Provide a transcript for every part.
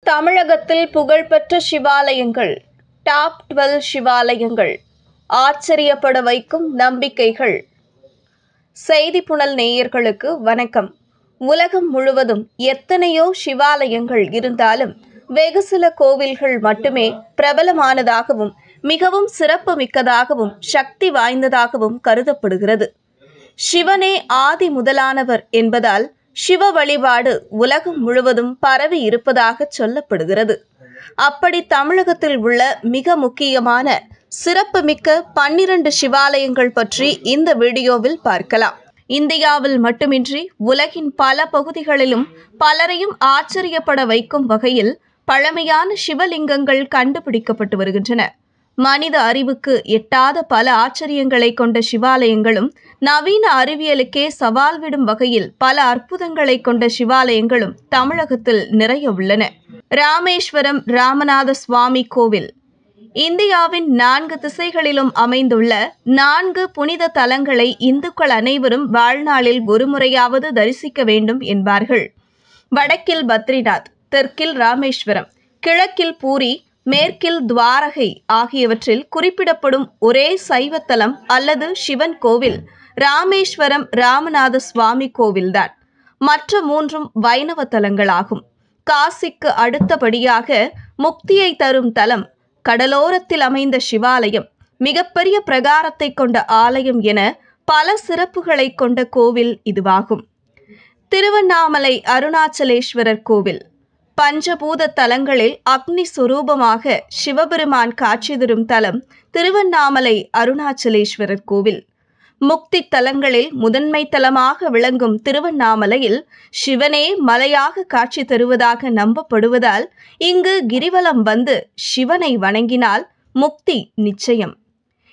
தமிழகத்தில் புகழ்பெற்ற சிவாலயங்கள். டாப் 12 சிவாலயங்கள். ஆச்சரியப்பட வைக்கும் நம்பிக்கைகள். செய்தி புனல் நேயர்களுக்கு வணக்கம். உலகம் முழுவதும் எத்தனையோ சிவாலயங்கள் இருந்தாலும் வெகு சில கோவில்கள் மட்டுமே பிரபலமானதாகவும் மிகவும் சிறப்பு மிக்கதாகவும் சக்தி வாய்ந்ததாகவும் கருதப்படுகிறது. சிவனே ஆதி முதலானவர் என்பதால் சிவ வழிபாடு உலகம் முழுவதும் பரவி இருப்பதாக சொல்லப்படுகிறது. அப்படி தமிழகத்தில் உள்ள மிக முக்கியமான சிறப்புமிக்க 12 சிவாலயங்கள் பற்றி இந்த வீடியோவில் பார்க்கலாம். இந்தியாவில் மட்டுமின்றி உலகின் பல பகுதிகளிலும் பலரையும் ஆச்சரியப்பட வைக்கும் வகையில் பழமையான சிவலிங்கங்கள் கண்டுபிடிக்கப்பட்டு வருகின்றன. மனித அறிவுக்கு எட்டாத பல ஆச்சரியங்களை கொண்ட சிவாலயங்களும் நவீன அறிவியலுக்கே சவால் விடும் வகையில் பல அற்புதங்களை கொண்ட சிவாலயங்களும் தமிழகத்தில் நிறைய உள்ளன. ராமேஸ்வரம் ராமநாத சுவாமி கோவில். இந்தியாவின் 4 திசைகளிலும் அமைந்துள்ள 4 புனித தலங்களை இந்துக்கள் அனைவரும் வாழ்நாளில் ஒருமுறையாவது தரிசிக்க வேண்டும் என்பார்கள். வடக்கில் பத்ரிநாத், தெற்கில் ராமேஸ்வரம், கிழக்கில் பூரி, மேற்கில் துவாரகை ஆகியவற்றில் குறிப்பிடப்படும் ஒரே சைவத்தலம் அல்லது சிவன் கோவில் ராமேஸ்வரம் ராமநாத சுவாமி கோவில்தான். மற்ற 3 வைணவ தலங்களாகும். காசிக்கு அடுத்தபடியாக முக்தியை தரும் தலம், கடலோரத்தில் அமைந்த சிவாலயம், மிகப்பெரிய பிரகாரத்தை கொண்ட ஆலயம் என பல சிறப்புகளை கொண்ட கோவில் இதுவாகும். திருவண்ணாமலை அருணாச்சலேஸ்வரர் கோவில். பஞ்சபூத தலங்களில் அக்னி சுரூபமாக சிவபெருமான் காட்சி தரும் தலம் திருவண்ணாமலை அருணாச்சலேஸ்வரர் கோவில். முக்தி தலங்களில் முதன்மை தலமாக விளங்கும் திருவண்ணாமலையில் சிவனே மலையாக காட்சி தருவதாக நம்பப்படுவதால் இங்கு கிரிவலம் வந்து சிவனை வணங்கினால் முக்தி நிச்சயம்.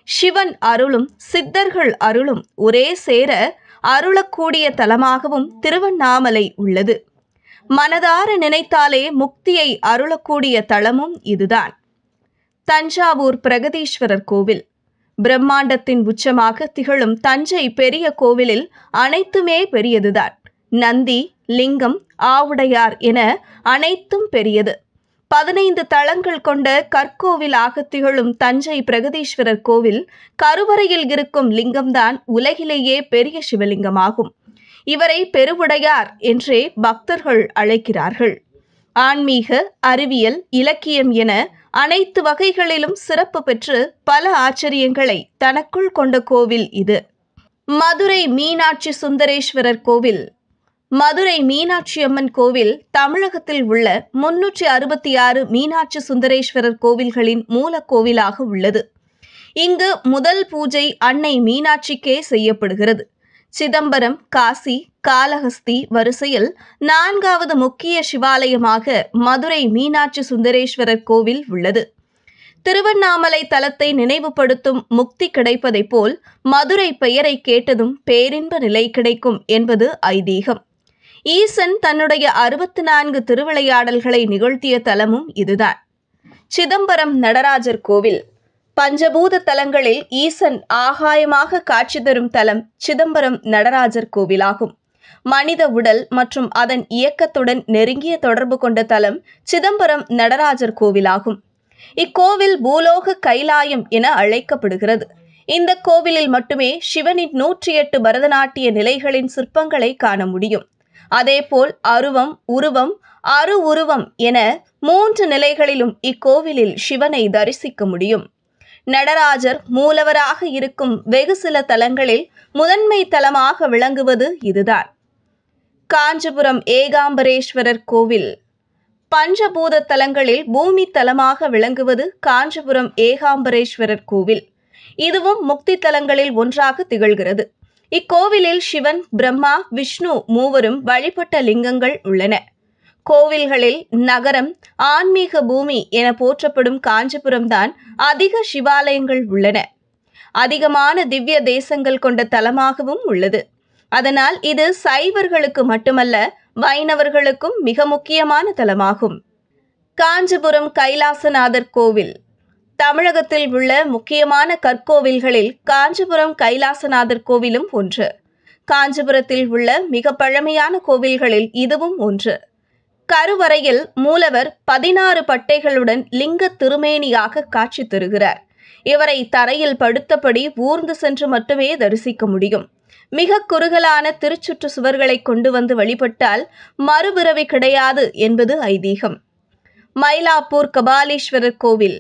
சிவன் அருளும் சித்தர்கள் அருளும் ஒரே சேர அருளக்கூடிய தலமாகவும் திருவண்ணாமலை உள்ளது. மனதார நினைத்தாலே முக்தியை அருளக்கூடிய தலமும் இதுதான். தஞ்சாவூர் பிரகதீஸ்வரர் கோவில். பிரம்மாண்டத்தின் உச்சமாக திகழும் தஞ்சை பெரிய கோவிலில் அனைத்துமே பெரியதுதான். நந்தி, லிங்கம், ஆவுடையார் என அனைத்தும் பெரியது. 15 தளங்கள் கொண்ட கற்கோவிலாக திகழும் தஞ்சை பிரகதீஸ்வரர் கோவில் கருவறையில் இருக்கும் லிங்கம்தான் உலகிலேயே பெரிய சிவலிங்கமாகும். இவரை பெருவுடையார் என்றே பக்தர்கள் அழைக்கிறார்கள். ஆன்மீக, அறிவியல், இலக்கியம் என அனைத்து வகைகளிலும் சிறப்பு பெற்று பல ஆச்சரியங்களை தனக்குள் கொண்ட கோவில் இது. மதுரை மீனாட்சி சுந்தரேஸ்வரர் கோவில். மதுரை மீனாட்சி அம்மன் கோவில் தமிழகத்தில் உள்ள 366 மீனாட்சி சுந்தரேஸ்வரர் கோவில்களின் மூல கோவிலாக உள்ளது. இங்கு முதல் பூஜை அன்னை மீனாட்சிக்கே செய்யப்படுகிறது. சிதம்பரம், காசி, காளஹஸ்தி வரிசையில் 4வது முக்கிய சிவாலயமாக மதுரை மீனாட்சி சுந்தரேஸ்வரர் கோவில் உள்ளது. திருவண்ணாமலை தலத்தை நினைவுபடுத்தும் முக்தி கிடைப்பதைப் போல் மதுரை பெயரை கேட்டதும் பேரின்ப நிலை கிடைக்கும் என்பது ஐதீகம். ஈசன் தன்னுடைய 64 திருவிளையாடல்களை நிகழ்த்திய தலமும் இதுதான். சிதம்பரம் நடராஜர் கோவில். பஞ்சபூத தலங்களில் ஈசன் ஆகாயமாக காட்சி தரும் தலம் சிதம்பரம் நடராஜர் கோவிலாகும். மனித உடல் மற்றும் அதன் இயக்கத்துடன் நெருங்கிய தொடர்பு கொண்ட தலம் சிதம்பரம் நடராஜர் கோவிலாகும். இக்கோவில் பூலோக கைலாயம் என அழைக்கப்படுகிறது. இந்த கோவிலில் மட்டுமே சிவனின் 108 பரதநாட்டிய நிலைகளின் சிற்பங்களை காண முடியும். அதேபோல் அருவம், உருவம், அரு உருவம் என 3 நிலைகளிலும் இக்கோவிலில் சிவனை தரிசிக்க முடியும். நடராஜர் மூலவராக இருக்கும் வெகு சில தலங்களில் முதன்மை தலமாக விளங்குவது இதுதான். காஞ்சிபுரம் ஏகாம்பரேஸ்வரர் கோவில். பஞ்சபூத தலங்களில் பூமி தலமாக விளங்குவது காஞ்சிபுரம் ஏகாம்பரேஸ்வரர் கோவில். இதுவும் முக்தி தலங்களில் ஒன்றாக திகழ்கிறது. இக்கோவிலில் சிவன், பிரம்மா, விஷ்ணு மூவரும் வழிபட்ட லிங்கங்கள் உள்ளன. கோவில்களில் நகரம், ஆன்மீக பூமி என போற்றப்படும் காஞ்சிபுரம் தான் அதிக சிவாலயங்கள் உள்ளன. அதிகமான திவ்ய தேசங்கள் கொண்ட தலமாகவும் உள்ளது. அதனால் இது சைவர்களுக்கு மட்டுமல்ல, வைணவர்களுக்கும் மிக முக்கியமான தலமாகும். காஞ்சிபுரம் கைலாசநாதர் கோவில். தமிழகத்தில் உள்ள முக்கியமான கற்கோவில்களில் காஞ்சிபுரம் கைலாசநாதர் கோவிலும் ஒன்று. காஞ்சிபுரத்தில் உள்ள மிக பழமையான கோவில்களில் இதுவும் ஒன்று. கருவறையில் மூலவர் 16 பட்டைகளுடன் லிங்க திருமேனியாக காட்சி தருகிறார். இவரை தரையில் படுத்தபடி ஊர்ந்து சென்று மட்டுமே தரிசிக்க முடியும். மிக குறுகலான திருச்சுற்று சுவர்களை கொண்டு வந்து வழிபட்டால் மறுபிறவி கிடையாது என்பது ஐதீகம். மயிலாப்பூர் கபாலீஸ்வரர் கோவில்.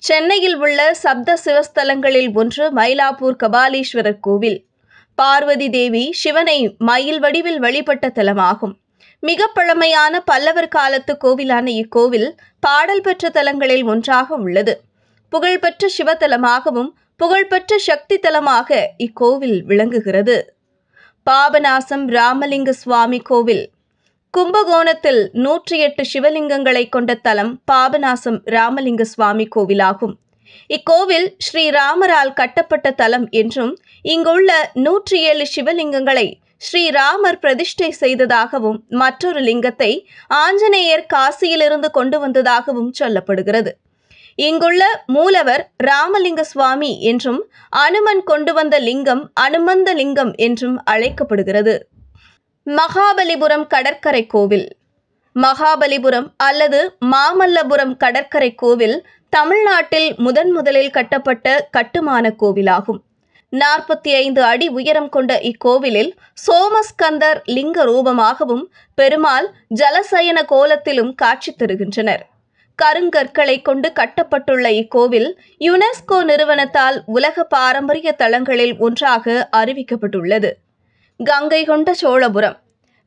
சென்னையில் உள்ள சப்த சிவஸ்தலங்களில் ஒன்று மயிலாப்பூர் கபாலீஸ்வரர் கோவில். பார்வதி தேவி சிவனை மயில் வடிவில் வழிபட்ட தலமாகும். மிக பழமையான பல்லவர் காலத்து கோவிலான இக்கோவில் பாடல் பெற்ற தலங்களில் ஒன்றாக உள்ளது. புகழ்பெற்ற சிவத்தலமாகவும் புகழ்பெற்ற சக்தி தலமாக இக்கோவில் விளங்குகிறது. பாபநாசம் ராமலிங்க சுவாமி கோவில். கும்பகோணத்தில் 108 சிவலிங்கங்களை கொண்ட தலம் பாபநாசம் ராமலிங்க சுவாமி கோவிலாகும். இக்கோவில் ஸ்ரீராமரால் கட்டப்பட்ட தலம் என்றும் இங்குள்ள 107 சிவலிங்கங்களை ஸ்ரீராமர் பிரதிஷ்டை செய்ததாகவும் மற்றொரு லிங்கத்தை ஆஞ்சநேயர் காசியிலிருந்து கொண்டு வந்ததாகவும் சொல்லப்படுகிறது. இங்குள்ள மூலவர் ராமலிங்க சுவாமி என்றும் அனுமன் கொண்டு வந்த லிங்கம் அனுமந்த லிங்கம் என்றும் அழைக்கப்படுகிறது. மகாபலிபுரம் கடற்கரை கோவில். மகாபலிபுரம் அல்லது மாமல்லபுரம் கடற்கரை கோவில் தமிழ்நாட்டில் முதலில் கட்டப்பட்ட கட்டுமான கோவிலாகும். 45 அடி உயரம் கொண்ட இக்கோவிலில் சோமஸ்கந்தர் லிங்க ரூபமாகவும் பெருமாள் ஜலசயன கோலத்திலும் காட்சி தருகின்றனர். கருங்கற்களை கொண்டு கட்டப்பட்டுள்ள இக்கோவில் யுனெஸ்கோ நிறுவனத்தால் உலக பாரம்பரிய தலங்களில் ஒன்றாக அறிவிக்கப்பட்டுள்ளது. கங்கை கொண்ட சோழபுரம்.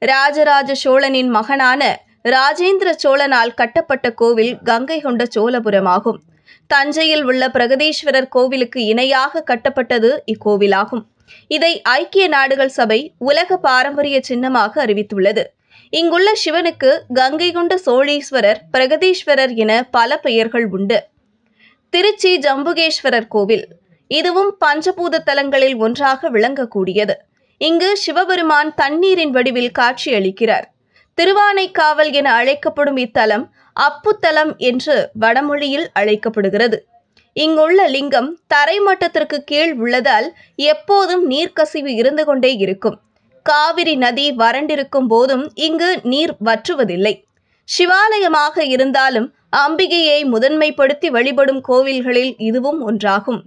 ராஜராஜ சோழனின் மகனான ராஜேந்திர சோழனால் கட்டப்பட்ட கோவில் கங்கை கொண்ட சோழபுரமாகும். தஞ்சையில் உள்ள பிரகதீஸ்வரர் கோவிலுக்கு இணையாக கட்டப்பட்டது இக்கோவிலாகும். இதை ஐக்கிய நாடுகள் சபை உலக பாரம்பரிய சின்னமாக அறிவித்துள்ளது. இங்குள்ள சிவனுக்கு கங்கை கொண்ட சோழீஸ்வரர், பிரகதீஸ்வரர் என பல பெயர்கள் உண்டு. திருச்சி ஜம்புகேஸ்வரர் கோவில். இதுவும் பஞ்சபூத தலங்களில் ஒன்றாக விளங்கக்கூடியது. இங்கு சிவபெருமான் தண்ணீரின் வடிவில் காட்சியளிக்கிறார். திருவானைக்காவல் என அழைக்கப்படும் இத்தலம் அப்புத்தலம் என்று வடமொழியில் அழைக்கப்படுகிறது. இங்குள்ள லிங்கம் தரைமட்டத்திற்கு கீழ் உள்ளதால் எப்போதும் நீர்க்கசிவு இருந்து கொண்டே இருக்கும். காவிரி நதி வறண்டிருக்கும் போதும் இங்கு நீர் வற்றுவதில்லை. சிவாலயமாக இருந்தாலும் அம்பிகையை முதன்மைப்படுத்தி வழிபடும் கோவில்களில் இதுவும் ஒன்றாகும்.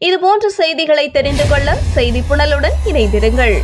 இதுபோன்ற செய்திகளை தெரிந்து கொள்ள செய்தி புனலுடன் இணைந்திருங்கள்.